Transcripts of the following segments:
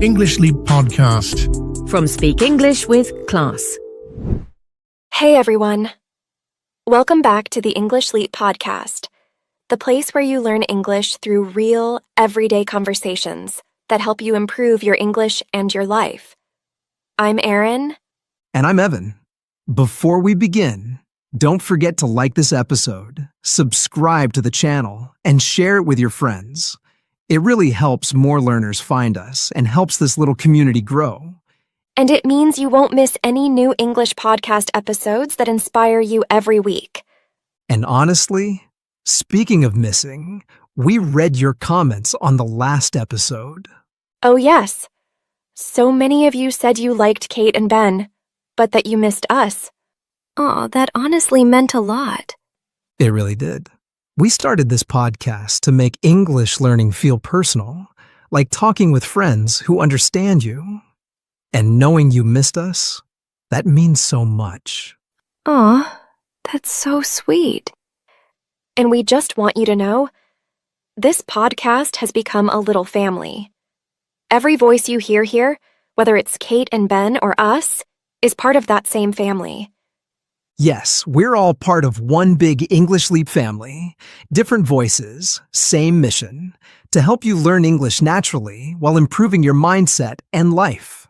English Leap Podcast. From Speak English with Class. Hey everyone. Welcome back to the English Leap Podcast, the place where you learn English through real, everyday conversations that help you improve your English and your life. I'm Erin. And I'm Evan. Before we begin, don't forget to like this episode, subscribe to the channel, and share it with your friends. It really helps more learners find us and helps this little community grow. And it means you won't miss any new English podcast episodes that inspire you every week. And honestly, speaking of missing, we read your comments on the last episode. Oh yes. So many of you said you liked Kate and Ben, but that you missed us. Aw, that honestly meant a lot. It really did. We started this podcast to make English learning feel personal, like talking with friends who understand you. And knowing you missed us, that means so much. Aw, that's so sweet. And we just want you to know, this podcast has become a little family. Every voice you hear here, whether it's Kate and Ben or us, is part of that same family. Yes, we're all part of one big English Leap family. Different voices, same mission, to help you learn English naturally while improving your mindset and life.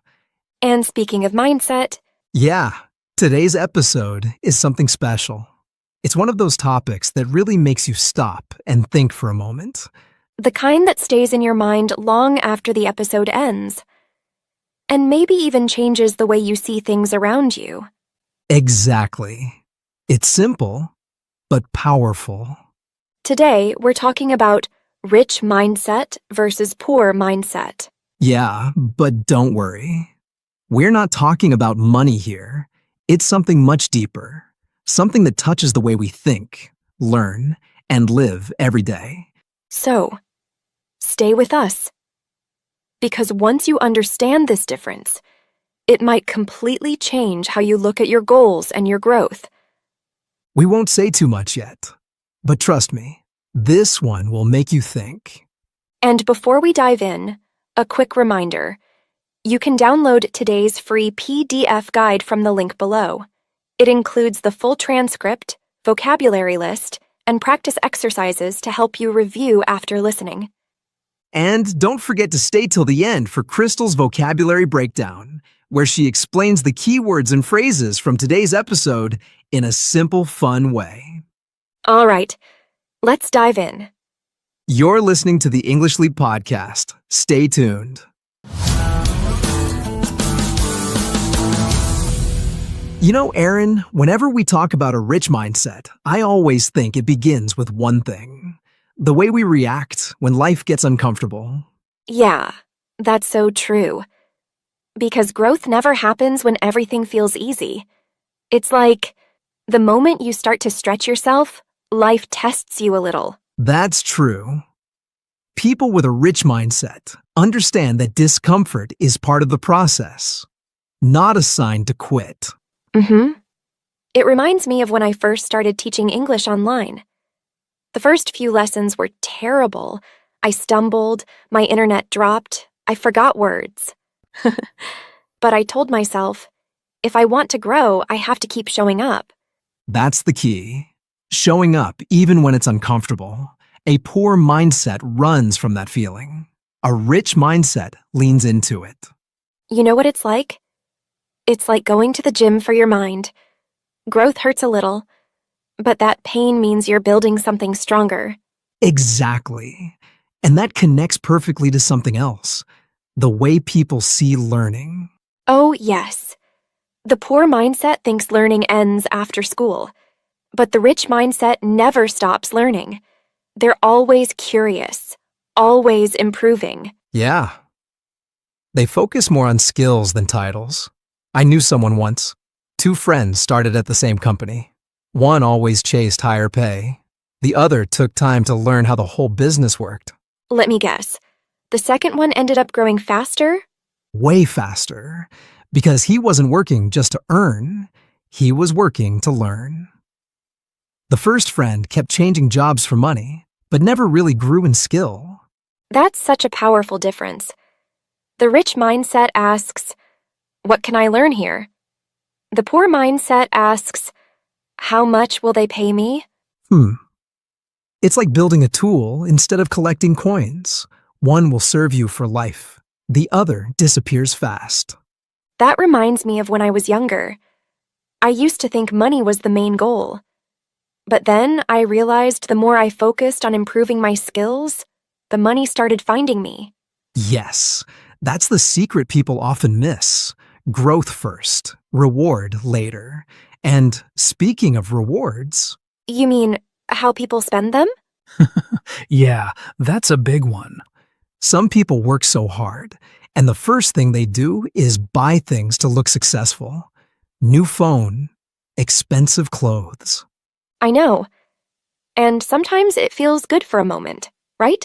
And speaking of mindset... Yeah, today's episode is something special. It's one of those topics that really makes you stop and think for a moment. The kind that stays in your mind long after the episode ends. And maybe even changes the way you see things around you. Exactly. It's simple, but powerful. Today, we're talking about rich mindset versus poor mindset. Yeah, but don't worry. We're not talking about money here. It's something much deeper. Something that touches the way we think, learn, and live every day. So, stay with us. Because once you understand this difference, it might completely change how you look at your goals and your growth. We won't say too much yet, but trust me, this one will make you think. And before we dive in, a quick reminder. You can download today's free PDF guide from the link below. It includes the full transcript, vocabulary list, and practice exercises to help you review after listening. And don't forget to stay till the end for Crystal's vocabulary breakdown, where she explains the keywords and phrases from today's episode in a simple, fun way. All right, let's dive in. You're listening to the English Leap Podcast. Stay tuned. You know, Erin, whenever we talk about a rich mindset, I always think it begins with one thing. The way we react when life gets uncomfortable. Yeah, that's so true. Because growth never happens when everything feels easy. It's like the moment you start to stretch yourself, life tests you a little. That's true. People with a rich mindset understand that discomfort is part of the process, not a sign to quit. It reminds me of when I first started teaching English online. The first few lessons were terrible. I stumbled, my internet dropped, I forgot words. But I told myself, if I want to grow, I have to keep showing up. That's the key. Showing up even when it's uncomfortable. A poor mindset runs from that feeling. A rich mindset leans into it. You know what it's like? It's like going to the gym for your mind. Growth hurts a little, but that pain means you're building something stronger. Exactly. And that connects perfectly to something else. The way people see learning. Oh, yes. The poor mindset thinks learning ends after school. But the rich mindset never stops learning. They're always curious, always improving. Yeah. They focus more on skills than titles. I knew someone once. 2 friends started at the same company. One always chased higher pay. The other took time to learn how the whole business worked. Let me guess. The second one ended up growing faster? Way faster. Because he wasn't working just to earn. He was working to learn. The first friend kept changing jobs for money, but never really grew in skill. That's such a powerful difference. The rich mindset asks, "What can I learn here?" The poor mindset asks, "How much will they pay me?" It's like building a tool instead of collecting coins. One will serve you for life. The other disappears fast. That reminds me of when I was younger. I used to think money was the main goal. But then I realized the more I focused on improving my skills, the money started finding me. Yes, that's the secret people often miss. Growth first, reward later. And speaking of rewards, You mean how people spend them? Yeah, that's a big one. some people work so hard, and the first thing they do is buy things to look successful. New phone, expensive clothes. I know. And sometimes it feels good for a moment, right?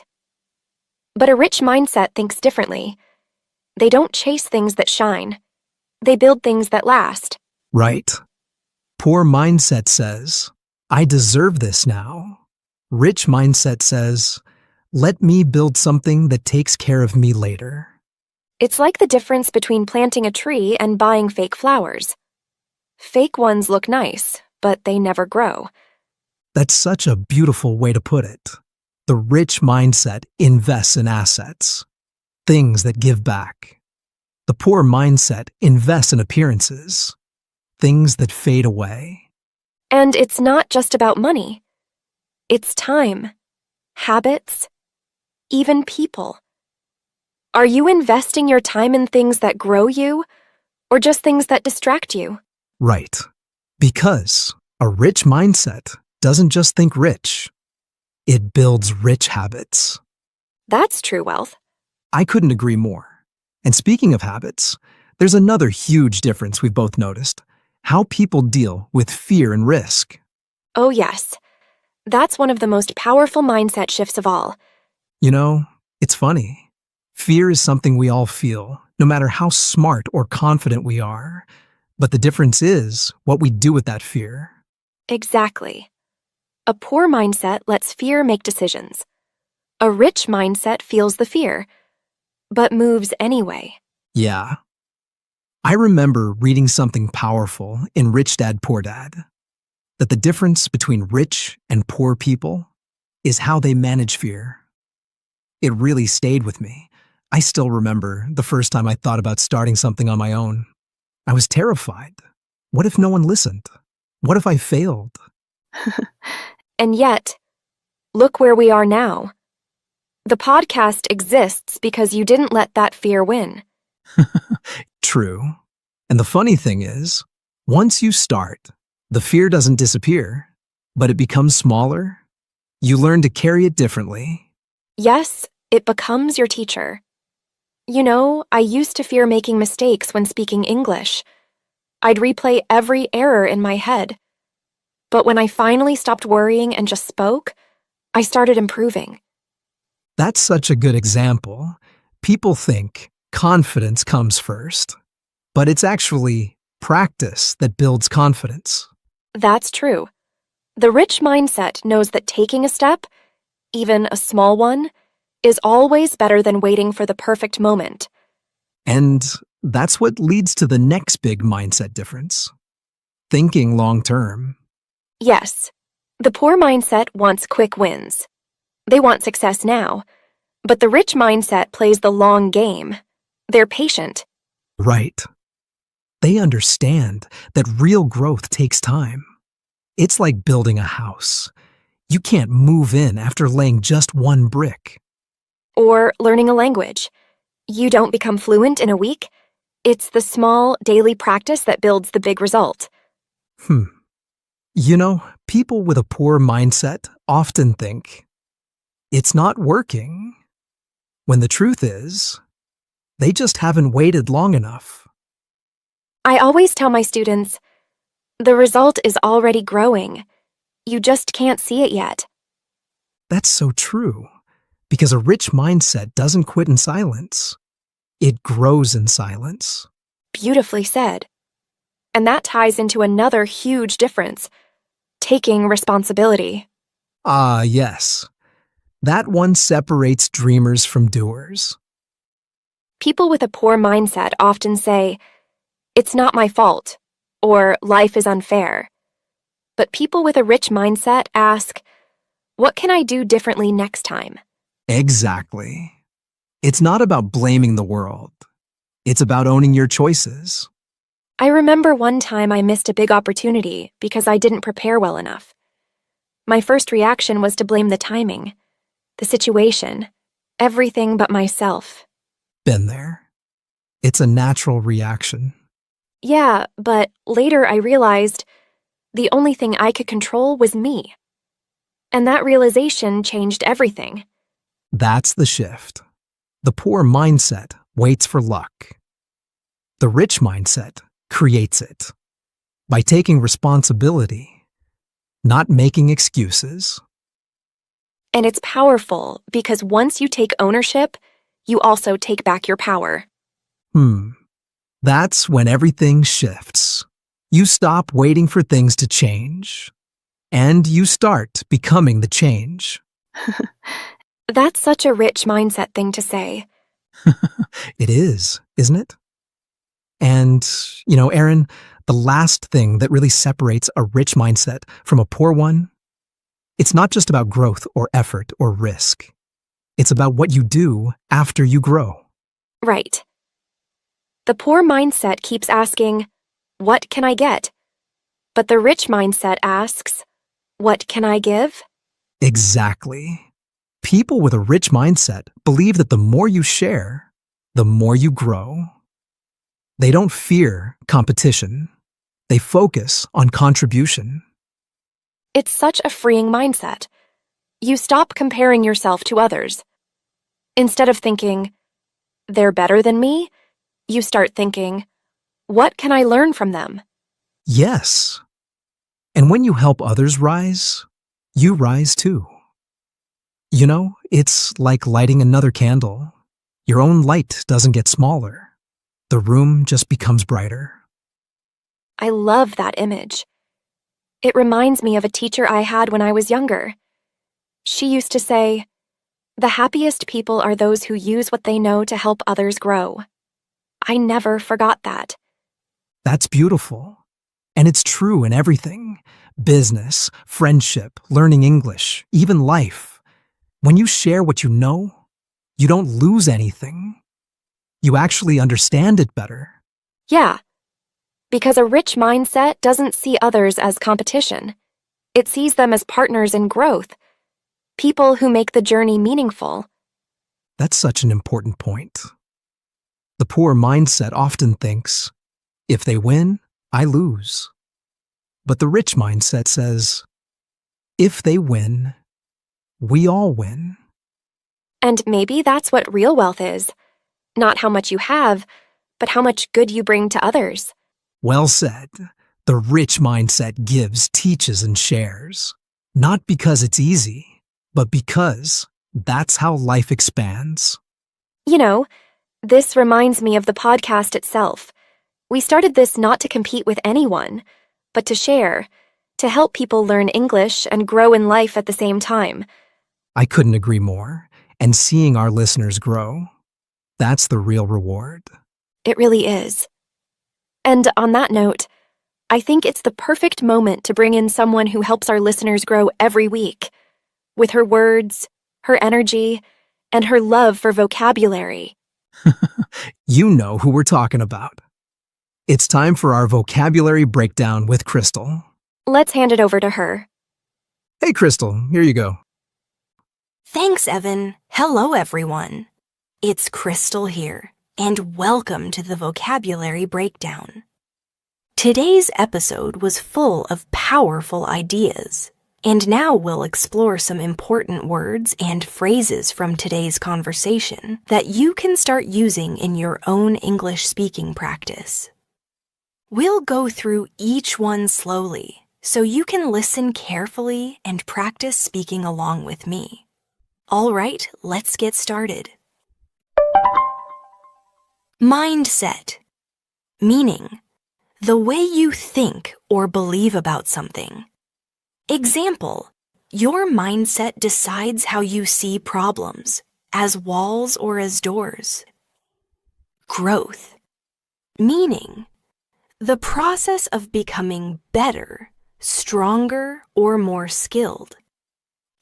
But a rich mindset thinks differently. They don't chase things that shine. They build things that last. Right? Poor mindset says, I deserve this now. Rich mindset says, let me build something that takes care of me later. It's like the difference between planting a tree and buying fake flowers. Fake ones look nice, but they never grow. That's such a beautiful way to put it. The rich mindset invests in assets, things that give back. The poor mindset invests in appearances, things that fade away. And it's not just about money. It's time, habits, even people. Are you investing your time in things that grow you, or just things that distract you? Right. Because a rich mindset doesn't just think rich, it builds rich habits. That's true wealth. I couldn't agree more. And speaking of habits, there's another huge difference we've both noticed: how people deal with fear and risk. Oh, yes. That's one of the most powerful mindset shifts of all. You know, it's funny. Fear is something we all feel, no matter how smart or confident we are. But the difference is what we do with that fear. Exactly. A poor mindset lets fear make decisions. A rich mindset feels the fear, but moves anyway. Yeah. I remember reading something powerful in Rich Dad, Poor Dad, that the difference between rich and poor people is how they manage fear. It really stayed with me. I still remember the first time I thought about starting something on my own. I was terrified. What if no one listened? What if I failed? And yet, look where we are now. The podcast exists because you didn't let that fear win. True. And the funny thing is, once you start, the fear doesn't disappear, but it becomes smaller. You learn to carry it differently. Yes, it becomes your teacher. You know, I used to fear making mistakes when speaking English. I'd replay every error in my head. But when I finally stopped worrying and just spoke, I started improving. That's such a good example. People think confidence comes first, but it's actually practice that builds confidence. That's true. The rich mindset knows that taking a step, even a small one, is always better than waiting for the perfect moment. And that's what leads to the next big mindset difference: thinking long term. Yes, the poor mindset wants quick wins. They want success now. But the rich mindset plays the long game. They're patient. Right. They understand that real growth takes time. It's like building a house. You can't move in after laying just one brick. Or learning a language. You don't become fluent in a week. It's the small, daily practice that builds the big result. You know, people with a poor mindset often think, it's not working, when the truth is, they just haven't waited long enough. I always tell my students, the result is already growing. You just can't see it yet. That's so true, because a rich mindset doesn't quit in silence. It grows in silence. Beautifully said. And that ties into another huge difference: taking responsibility. Ah, yes. That one separates dreamers from doers. People with a poor mindset often say, "It's not my fault," or "Life is unfair." But people with a rich mindset ask, "What can I do differently next time?" Exactly. It's not about blaming the world. It's about owning your choices. I remember one time I missed a big opportunity because I didn't prepare well enough. My first reaction was to blame the timing, the situation, everything but myself. Been there. It's a natural reaction. Yeah, but later I realized the only thing I could control was me. And that realization changed everything. That's the shift. The poor mindset waits for luck. The rich mindset creates it by taking responsibility, not making excuses. And it's powerful because once you take ownership, you also take back your power. That's when everything shifts. You stop waiting for things to change, and you start becoming the change. That's such a rich mindset thing to say. It is, isn't it? And, Erin, the last thing that really separates a rich mindset from a poor one, it's not just about growth or effort or risk. It's about what you do after you grow. Right. The poor mindset keeps asking, "What can I get?" But the rich mindset asks, "What can I give?" Exactly. People with a rich mindset believe that the more you share, the more you grow. They don't fear competition. They focus on contribution. It's such a freeing mindset. You stop comparing yourself to others. Instead of thinking, "They're better than me," you start thinking, "What can I learn from them?" Yes. And when you help others rise, you rise too. It's like lighting another candle. Your own light doesn't get smaller. The room just becomes brighter. I love that image. It reminds me of a teacher I had when I was younger. She used to say, "The happiest people are those who use what they know to help others grow." I never forgot that. That's beautiful. And it's true in everything. Business, friendship, learning English, even life. When you share what you know, you don't lose anything. You actually understand it better. Yeah, because a rich mindset doesn't see others as competition. It sees them as partners in growth, people who make the journey meaningful. That's such an important point. The poor mindset often thinks, if they win, I lose. But the rich mindset says, if they win, we all win. And maybe that's what real wealth is. Not how much you have, but how much good you bring to others. Well said. The rich mindset gives, teaches, and shares. Not because it's easy, but because that's how life expands. This reminds me of the podcast itself. We started this not to compete with anyone, but to share, to help people learn English and grow in life at the same time. I couldn't agree more. And seeing our listeners grow, that's the real reward. It really is. And on that note, I think it's the perfect moment to bring in someone who helps our listeners grow every week, with her words, her energy, and her love for vocabulary. You know who we're talking about. It's time for our vocabulary breakdown with Crystal. Let's hand it over to her. Hey, Crystal, here you go. Thanks, Evan. Hello, everyone. It's Crystal here, and welcome to the Vocabulary Breakdown. Today's episode was full of powerful ideas, and now we'll explore some important words and phrases from today's conversation that you can start using in your own English speaking practice. We'll go through each one slowly, so you can listen carefully and practice speaking along with me. All right, let's get started. Mindset, meaning the way you think or believe about something. Example, your mindset decides how you see problems, as walls or as doors. Growth, meaning the process of becoming better, stronger, or more skilled.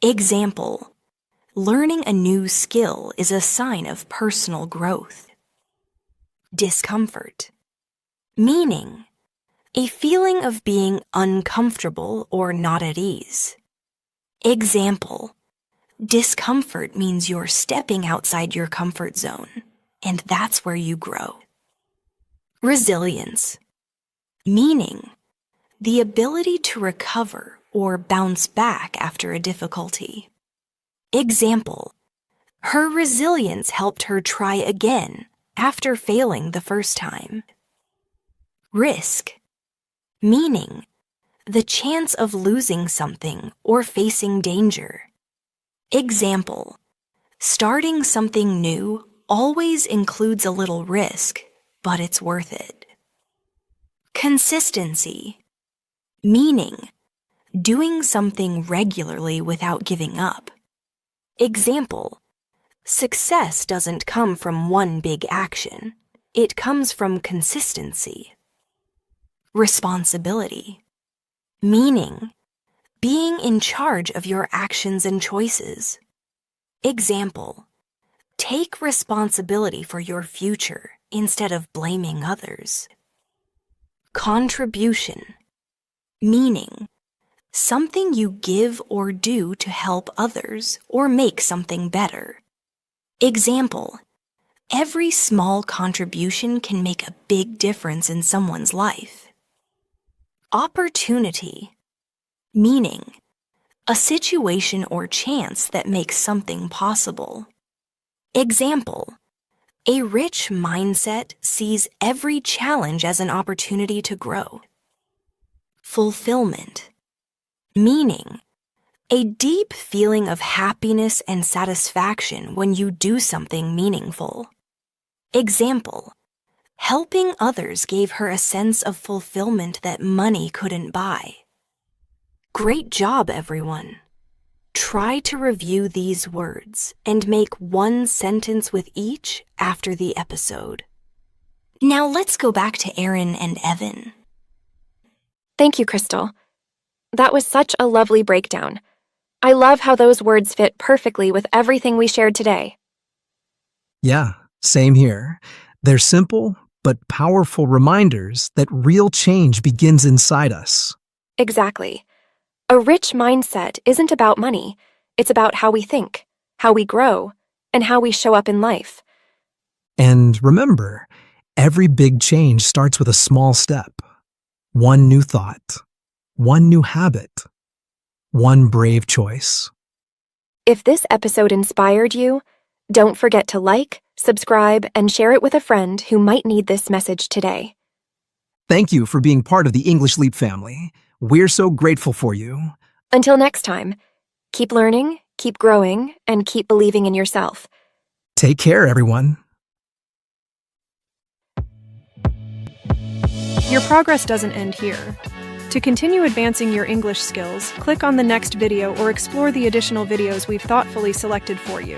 Example, learning a new skill is a sign of personal growth. Discomfort, meaning a feeling of being uncomfortable or not at ease. Example, discomfort means you're stepping outside your comfort zone, and that's where you grow. Resilience, meaning the ability to recover or bounce back after a difficulty. Example, her resilience helped her try again after failing the first time. Risk, meaning the chance of losing something or facing danger. Example, starting something new always includes a little risk, but it's worth it. Consistency, meaning doing something regularly without giving up. Example, success doesn't come from one big action. It comes from consistency. Responsibility, meaning being in charge of your actions and choices. Example, take responsibility for your future instead of blaming others. Contribution, meaning something you give or do to help others or make something better. Example, every small contribution can make a big difference in someone's life. Opportunity, meaning a situation or chance that makes something possible. Example, a rich mindset sees every challenge as an opportunity to grow. Fulfillment, meaning a deep feeling of happiness and satisfaction when you do something meaningful. Example, helping others gave her a sense of fulfillment that money couldn't buy. Great job, everyone. Try to review these words and make one sentence with each after the episode. Now let's go back to Erin and Evan. Thank you, Crystal. That was such a lovely breakdown. I love how those words fit perfectly with everything we shared today. Yeah, same here. They're simple but powerful reminders that real change begins inside us. Exactly. A rich mindset isn't about money. It's about how we think, how we grow, and how we show up in life. And remember, every big change starts with a small step. One new thought, one new habit, one brave choice. If this episode inspired you, don't forget to like, subscribe, and share it with a friend who might need this message today. Thank you for being part of the English Leap family. We're so grateful for you. Until next time, keep learning, keep growing, and keep believing in yourself. Take care, everyone. Your progress doesn't end here. To continue advancing your English skills, click on the next video or explore the additional videos we've thoughtfully selected for you.